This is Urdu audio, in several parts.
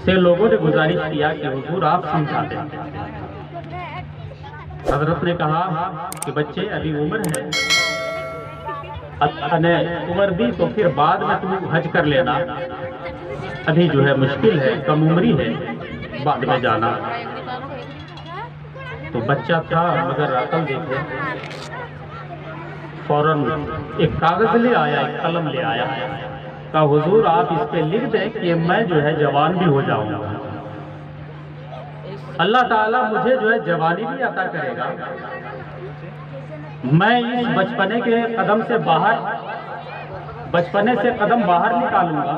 سے لوگوں نے گزارش کیا کہ حضور آپ سمجھا دیں۔ حضرت نے کہا کہ بچے ابھی عمر ہے، اللہ نے عمر دی تو پھر بعد میں تم حج کر لینا، ابھی جو ہے مشکل ہے، کم عمری ہے، بعد میں جانا۔ تو بچہ تھا مگر عقل دیکھے، فوراً ایک کاغذ لے آیا، ایک قلم لے آیا، کہا حضور آپ اس پہ لکھ دیں کہ میں جو ہے جوان بھی ہو جاؤں گا، اللہ تعالیٰ مجھے جو ہے جوانی بھی عطا کرے گا، میں اس بچپنے کے قدم سے باہر، بچپنے سے قدم باہر نکالوں گا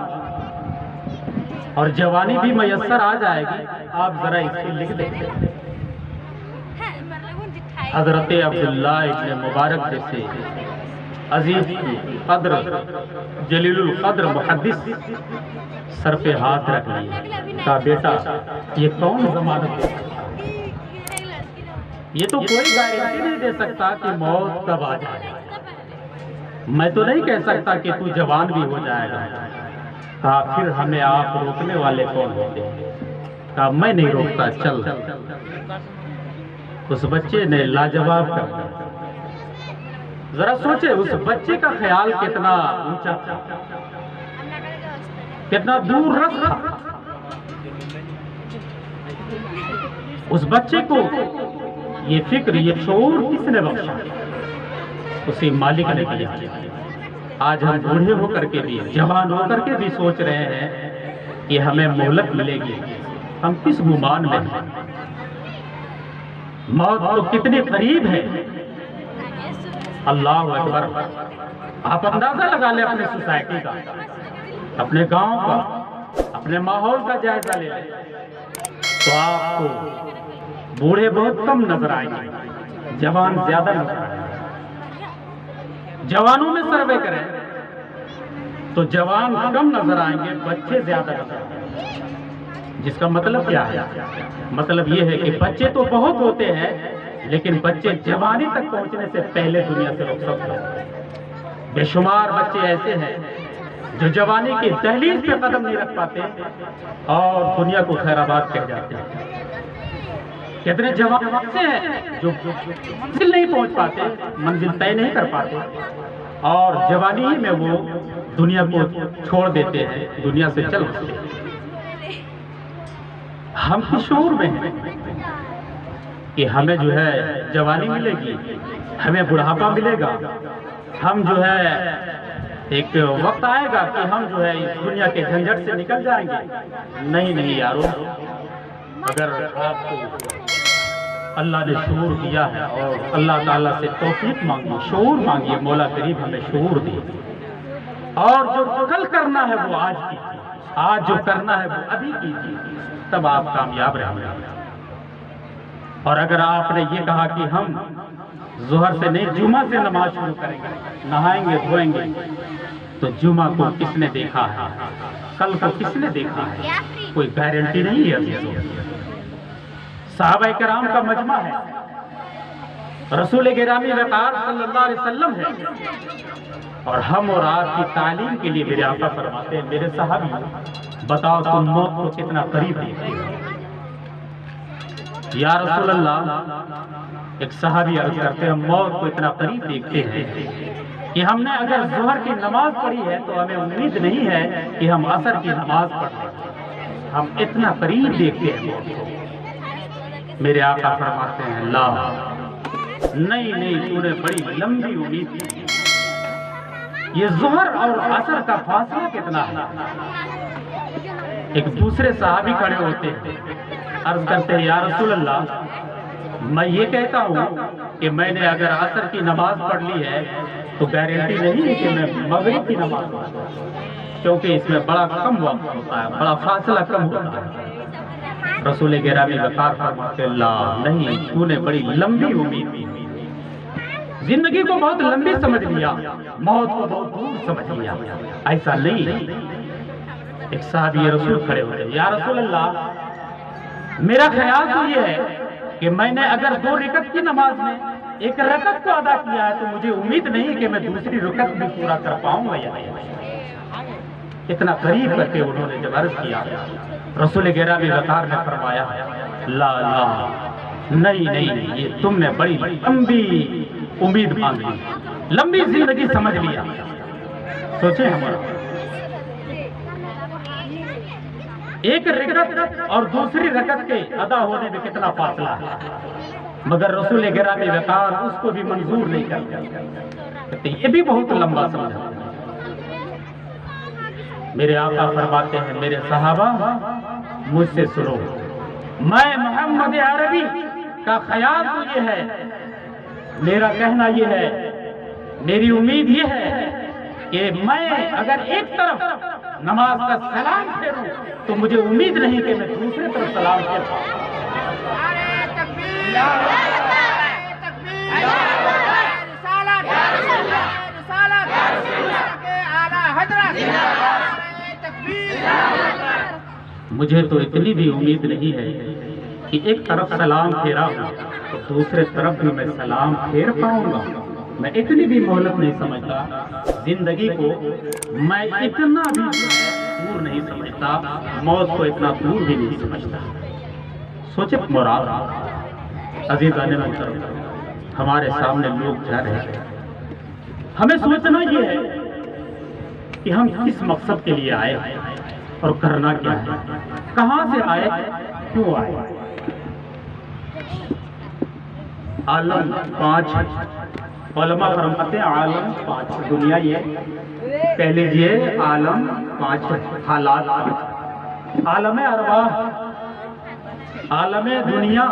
اور جوانی بھی میسر آ جائے گی، آپ ذرا اس پہ لکھ دیں۔ حضرت عبداللہ ابن مبارک جیسے عزیز قدر جلیل القدر محدث سر پہ ہاتھ رکھ لیے، کہا بیٹا یہ کون ضمانت دے سکتا، یہ تو کوئی گارنٹی نہیں دے سکتا کہ موت کب آ جائے، میں تو نہیں کہہ سکتا کہ تو جوان بھی ہو جائے گا۔ کہا پھر ہمیں آپ روکنے والے کون ہوتے ہیں؟ کہا میں نہیں روکتا، چل۔ اس بچے نے لاجواب کر دیا۔ ذرا سوچے اس بچے کا خیال کتنا اونچا تھا، کتنا دور رس تھا۔ اس بچے کو یہ فکر، یہ شعور کس نے بخشا؟ اسی مالک نے دیا۔ آج ہم بوڑھے ہو کر کے بھی، جوان ہو کر کے بھی سوچ رہے ہیں کہ ہمیں مہلت ملے گی، ہم کس گمان میں ہیں؟ موت تو کتنی قریب ہے، اللہ اکبر۔ آپ اندازہ لگا لیں اپنے سوسائٹی کا، اپنے گاؤں کا، اپنے ماحول کا جائزہ لے لیں تو آپ کو بوڑھے بہت کم نظر آئیں گے، جوان زیادہ نظر آئیں گے۔ جوانوں میں سروے کریں تو جوان کم نظر آئیں گے، بچے زیادہ نظر آئیں گے۔ جس کا مطلب کیا ہے؟ مطلب یہ ہے کہ بچے تو بہت ہوتے ہیں لیکن بچے جوانی تک پہنچنے سے پہلے دنیا سے رخصت ہوتے ہیں۔ بے شمار بچے ایسے ہیں جو جوانی کی دہلیز پہ قدم نہیں رکھ پاتے اور دنیا کو خیر آباد کہہ جاتے ہیں۔ کتنے جوان ایسے ہیں جو منزل نہیں پہنچ پاتے، منزل طے نہیں کر پاتے اور جوانی ہی میں وہ دنیا کو چھوڑ دیتے ہیں، دنیا سے چل بستے ہیں۔ ہم کس شعور میں ہیں کہ ہمیں جو ہے جوانی ملے گی، ہمیں بڑھاپا ملے گا، ہم جو ہے ایک وقت آئے گا کہ ہم جو ہے اس دنیا کے جھنجھٹ سے نکل جائیں گے؟ نہیں یارو، اگر آپ کو اللہ نے شعور دیا ہے اور اللہ تعالیٰ سے توفیق مانگی، شعور مانگی، مولا کریم ہمیں شعور دے، اور جو کل کرنا ہے وہ آج کیجیے، آج جو کرنا ہے وہ ابھی کیجیے، تب آپ کامیاب رہیں گے۔ اور اگر آپ نے یہ کہا کہ ہم ظہر سے نہیں جمعہ سے نماز شروع کریں گے، نہائیں گے دھوئیں گے، تو جمعہ کو کس نے دیکھا ہے، کل کو کس نے دیکھا ہے؟ کوئی گارنٹی نہیں ہے ابھی۔ صحابہ کرام کا مجمع ہے، رسول گرامی وقار صلی اللہ علیہ وسلم ہے، اور ہم اور آپ کی تعلیم کے لیے میرے آقا فرماتے ہیں میرے صحابی بتاؤ تم موت کو کتنا قریب دیکھتے ہو؟ یا رسول اللہ، ایک صحابی عرض کرتے ہیں موت کو اتنا قریب دیکھتے ہیں کہ ہم نے اگر ظہر کی نماز پڑھی ہے تو ہمیں امید نہیں ہے کہ ہم عصر کی نماز پڑھ لیں، ہم اتنا قریب دیکھتے ہیں موت کو۔ میرے آقا فرماتے ہیں لا، نہیں تو نے بڑی لمبی امید کی، یہ ظہر اور عصر کا فاصلہ کتنا ہے؟ ایک دوسرے صحابی کھڑے ہوتے ہیں، عرض کرتے ہیں یا رسول اللہ، میں یہ کہتا ہوں کہ میں نے اگر عصر کی نماز پڑھ لی ہے تو گارنٹی نہیں ہے کہ میں مغرب کی نماز پڑھوں، کیونکہ اس میں بڑا کم وقت ہوتا ہے، بڑا فاصلہ کم ہوتا ہے۔ رسول گرامی وقار فرماتے اللہ، نہیں تو نے بڑی لمبی امید کی، زندگی کو بہت لمبی سمجھ لیا، موت کو بہت دور سمجھ لیا، ایسا نہیں۔ ایک صحابی رسول کھڑے ہوئے، یا رسول اللہ، میرا خیال تو یہ ہے کہ میں نے اگر 2 رکعت کی نماز میں 1 رکعت کو ادا کیا ہے تو مجھے امید نہیں کہ میں دوسری رکعت بھی پورا کر پاؤں گا یا نہیں۔ اتنا قریب کر کے انہوں نے جب عرض کیا، رسول گرامی وقار نے فرمایا لا لا نہیں، یہ تم نے بڑی لمبی امید مانگی، لمبی زندگی سمجھ لیا۔ سوچیں ہمارا ایک رکعت اور دوسری رکعت کے ادا ہونے میں کتنا فاصلہ ہے، مگر رسول گرامی وقار اس کو بھی منظور نہیں کرتے، یہ بھی بہت لمبا سمجھا۔ میرے آقا فرماتے ہیں میرے صحابہ مجھ سے سنو، میں محمد عربی کا خیال تو یہ ہے، میرا کہنا یہ ہے، میری امید یہ ہے کہ میں اگر ایک طرف نماز کا سلام پھیروں تو مجھے امید نہیں کہ میں دوسری طرف سلام پھیر پاؤں۔ مجھے تو اتنی بھی امید نہیں ہے کہ ایک طرف سلام پھیرا ہوں تو دوسرے طرف بھی میں سلام پھیر پاؤں گا، میں اتنی بھی مہلت نہیں سمجھتا، زندگی کو میں اتنا بھی دور نہیں سمجھتا، موت کو اتنا دور بھی نہیں سمجھتا۔ سوچے مراد عزیزان محترم، ہمارے سامنے لوگ جا رہے ہیں، ہمیں سوچنا یہ ہے کہ ہم کس مقصد کے لیے آئے اور کرنا کیا ہے، کہاں سے آئے، کیوں آئے۔ عالم 5 علماء فرماتے ہیں، عالم 5 دنیا یہ کہہ لیجئے، عالم 5 حالات 5، عالم ارواح، عالم دنیا،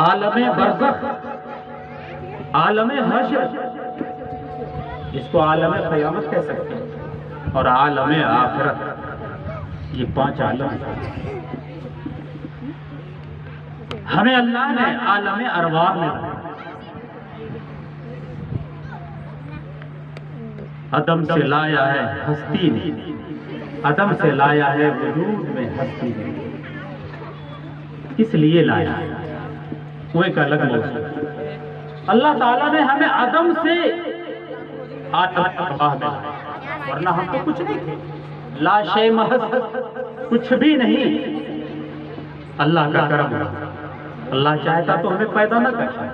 عالم برزخ، عالم حشر، اس کو عالم قیامت کہہ سکتے ہیں، اور عالم آخرت، یہ 5 عالم ہیں۔ ہمیں اللہ نے عالم ارواح میں عدم سے لایا ہے ہستی میں، عدم سے لایا ہے وجود میں ہستی میں۔ کس لیے لایا ہے وہ ایک الگ موضوع۔ اللہ تعالیٰ نے ہمیں عدم سے عالم ارواح میں لایا، ورنہ ہم تو کچھ نہیں تھے، لا شے محض کچھ بھی نہیں۔ اللہ کا کرم ہے، اللہ چاہتا تو ہمیں پیدا نہ کرتا۔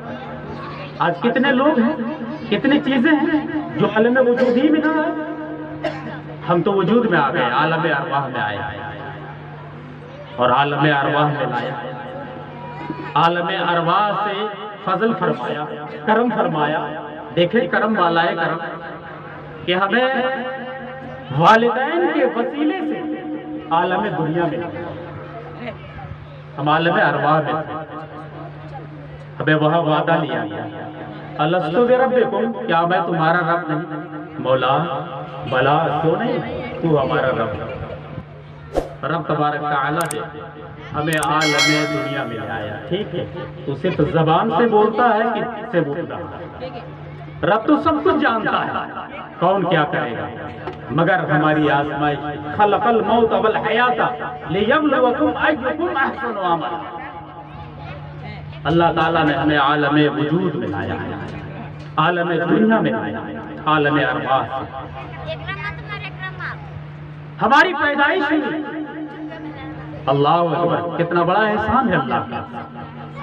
آج کتنے لوگ ہیں، کتنی چیزیں ہیں جو عالم وجود ہی میں نہ آئے، ہم تو وجود میں آ گئے، عالم ارواح میں آئے اور عالم ارواح میں لایا۔ عالم ارواح سے فضل فرمایا، کرم فرمایا۔ دیکھیں کرم والا ہے کرم کہ ہمیں والدین کے وسیلے سے عالم دنیا میں، ہم عالم ارواح میں تھے، ہمیں وہاں وعدہ لیا گیا، الست بربکم، کیا میں تمہارا رب نہیں؟ مولا بلا، کیوں نہیں، تو ہمارا رب۔ رب تبارک تعالیٰ نے ہمیں عالم دنیا میں آیا، ٹھیک ہے، تو صرف زبان سے بولتا ہے کہ کس سے بولتا ہے؟ رب تو سب کچھ جانتا ہے، کون کیا کرے گا، مگر ہماری آزمائش، خلق الموت والحیات لیبلوکم ایکم احسن عملا۔ اللہ تعالیٰ نے ہمیں عالم وجود میں لایا ہے، عالم دنیا میں لایا ہے، عالم ارواح سے ہماری پیدائش ہوئی۔ اللہ اکبر، کتنا بڑا احسان ہے اللہ کا،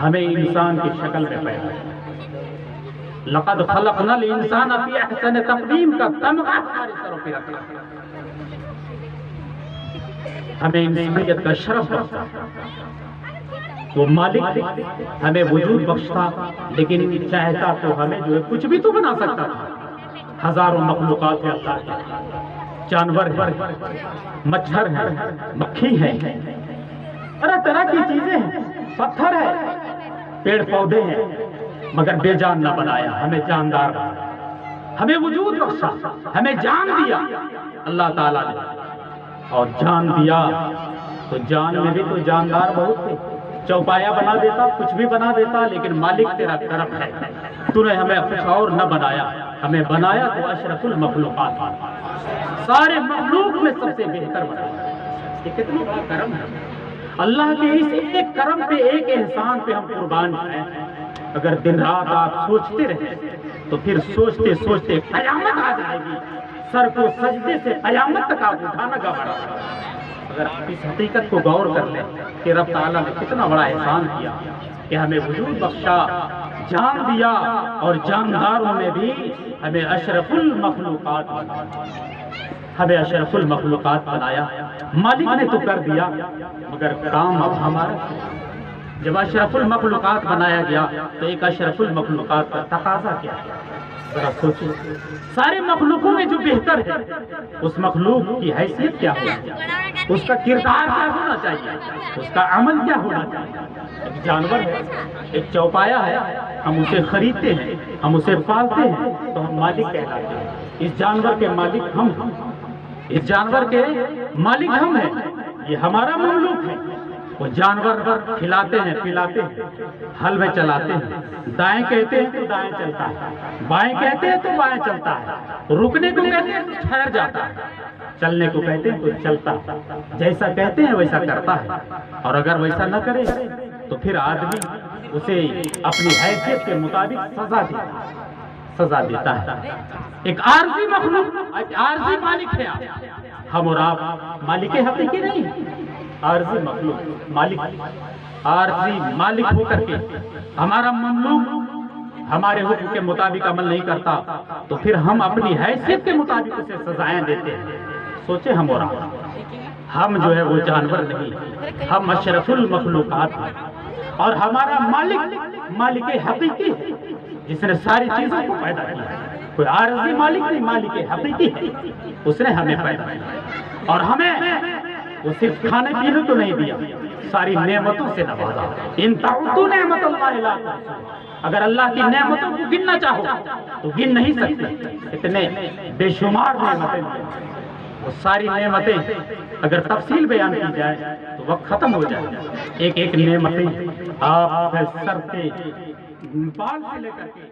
ہمیں انسان کی شکل میں پیدا کیا۔ لقد خلقنا الانسان فی احسن تقویم کا تمغہ ہمارے سروں پہ رکھا، ہمیں انسانیت کا شرف بخشا۔ وہ مالک ہمیں وجود بخشتا، لیکن چاہتا تو ہمیں جو ہے کچھ بھی تو بنا سکتا تھا۔ ہزاروں مخلوقات ہیں اللہ کے، جانور ہیں، مچھر ہیں، مکھی ہیں، طرح طرح کی چیزیں ہیں، پتھر ہے، پیڑ پودے ہیں، مگر بے جان نہ بنایا، ہمیں جاندار بنایا، ہمیں وجود بخشا، ہمیں جان دیا اللہ تعالیٰ نے۔ اور جان دیا تو جان میں بھی تو جاندار بہت تھے، چوپایا بنا دیتا، کچھ بھی بنا دیتا، لیکن مالک تیرا طرف ہے، تو نے ہمیں کچھ اور نہ بنایا، ہمیں بنایا تو اشرف المخلوقات، سارے مخلوق میں سب سے بہتر بنایا۔ یہ کتنا بڑا کرم ہے اللہ کے، اس ایک کرم پہ، ایک احسان پہ ہم قربان ہیں۔ اگر دن رات آپ سوچتے رہے تو پھر سوچتے سوچتے قیامت آ جائے گی، سر کو سجدے سے قیامت تک آپ اٹھانا گوارا ہے۔ اگر آپ اس حقیقت کو غور کر لیں کہ رب تعالیٰ نے کتنا بڑا احسان کیا کہ ہمیں وجود بخشا، جان دیا، اور جانداروں میں بھی ہمیں اشرف المخلوقات بنایا، ہمیں اشرف المخلوقات بنایا۔ مالک نے تو کر دیا، مگر کام اب ہمارا۔ جب اشرف المخلوقات بنایا گیا تو ایک اشرف المخلوقات کا تقاضا کیا ہے؟ ذرا سوچیں، سارے مخلوقوں میں جو بہتر ہے اس مخلوق کی حیثیت کیا ہونی چاہیے، اس کا کردار کیا ہونا چاہیے، اس کا عمل کیا ہونا چاہیے؟ ایک جانور ہے، ایک چوپایا ہے، ہم اسے خریدتے ہیں، ہم اسے پالتے ہیں تو ہم مالک کہلاتے ہیں۔ اس جانور کے مالک ہم ہیں، اس جانور کے مالک ہم ہیں، یہ ہمارا مملوک ہے۔ وہ جانور پر کھلاتے ہیں، پلاتے ہیں، ہل میں چلاتے ہیں، دائیں کہتے ہیں تو دائیں چلتا ہے، بائیں کہتے ہیں تو بائیں چلتا ہے، رکنے کو کہتے ہیں تو ٹھہر جاتا ہے، چلنے کو کہتے ہیں تو چلتا ہے، جیسا کہتے ہیں ویسا کرتا ہے۔ اور اگر ویسا نہ کرے تو پھر آدمی اسے اپنی حیثیت کے مطابق سزا دیتا ہے۔ ایک عارضی مخلوق، ایک عارضی مالک ہے آپ، ہم اور آپ مالک حقیقی نہیں، عارضی مخلوق، مالک عارضی مالک ہو کر کے ہمارا مملوک ہمارے حکم کے مطابق عمل نہیں کرتا تو پھر ہم اپنی حیثیت کے مطابق اسے سزائیں دیتے ہیں۔ سوچیں ہم اور آپ، ہم جو ہے وہ جانور نہیں، ہم اشرف المخلوقات ہیں، اور ہمارا مالک حقیقی ہے جس نے ساری چیزوں کو پیدا کیا ہے۔ کوئی عارضی مالک نہیں، مالک حقیقی ہے، اس نے ہمیں پیدا کیا اور ہمیں وہ صرف کھانے پینے تو نہیں دیا، ساری نعمتوں سے نوازا۔ ان تعدوا نعمت اللہ لا تحصوها، اگر اللہ کی نعمتوں کو گننا چاہو تو گن نہیں سکتے، اتنے بے شمار نعمتیں ہیں۔ وہ ساری نعمتیں اگر تفصیل بیان کی جائے تو وقت ختم ہو جائے۔ ایک ایک نعمتیں آپ کے سر کے بال سے لے کر کے